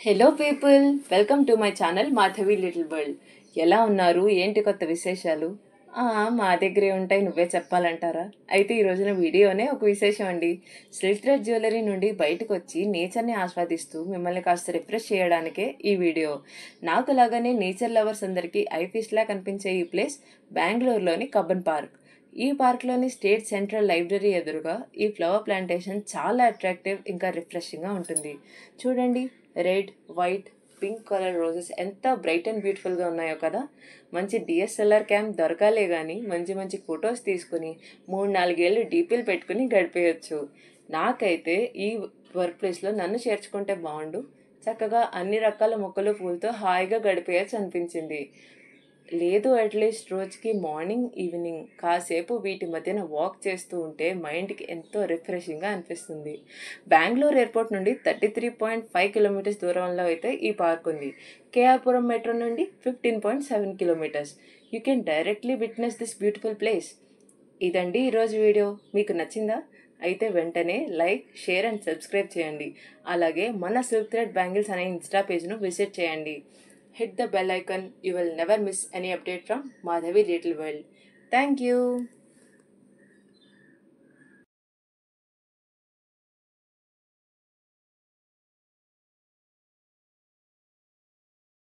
Hello people, welcome to my channel Madhavi little world. ఎలా ఉన్నారు? ఏంటి కొత్త విశేషాలు? మా దగ్గరే ఉంటాయి, నువ్వే చెప్పాలంటారా? అయితే ఈ రోజున వీడియోనే ఒక విశేషం అండి. సిల్క్ థ్రెడ్ జ్యువెలరీ నుండి బయటకు వచ్చి నేచర్ని ఆస్వాదిస్తూ మిమ్మల్ని కాస్త రిఫ్రెష్ చేయడానికే ఈ వీడియో. నాకు లాగానే నేచర్ లవర్స్ అందరికీ ఐఫిష్లా కనిపించే ఈ ప్లేస్ బెంగళూరులోని కబ్బన్ పార్క్. ఈ పార్క్లోని స్టేట్ సెంట్రల్ లైబ్రరీ ఎదురుగా ఈ ఫ్లవర్ ప్లాంటేషన్ చాలా అట్రాక్టివ్ ఇంకా రిఫ్రెషింగ్గా ఉంటుంది. చూడండి, red, white, pink colour roses ఎంత బ్రైట్ అండ్ బ్యూటిఫుల్గా ఉన్నాయో కదా. మంచి డిఎస్ఎల్ఆర్ క్యామ్ దొరకాలే కానీ మంచి మంచి ఫొటోస్ తీసుకుని 3-4 ఏళ్ళు డీపీలు పెట్టుకుని గడిపేయచ్చు. నాకైతే ఈ వర్క్ ప్లేస్లో నన్ను చేర్చుకుంటే బాగుండు, చక్కగా అన్ని రకాల మొక్కలు పూలతో హాయిగా గడిపేయచ్చు అనిపించింది. లేదు, అట్లీస్ట్ రోజుకి మార్నింగ్ ఈవినింగ్ కాసేపు వీటి మధ్యన వాక్ చేస్తూ ఉంటే మైండ్కి ఎంతో రిఫ్రెషింగ్గా అనిపిస్తుంది. బెంగళూరు ఎయిర్పోర్ట్ నుండి 33.5 కిలోమీటర్స్ దూరంలో అయితే ఈ పార్క్ ఉంది. కేఆర్పురం మెట్రో నుండి 15.7 kilometres. You can directly witness this beautiful place. ఇదండి ఈరోజు వీడియో. మీకు నచ్చిందా? అయితే వెంటనే లైక్, షేర్ అండ్ సబ్స్క్రైబ్ చేయండి. అలాగే మన సిల్క్ థ్రెడ్ బ్యాంగిల్స్ అనే ఇన్స్టా పేజ్ను విజిట్ చేయండి. Hit the bell icon. You will never miss any update from Madhavi Little World. Thank you.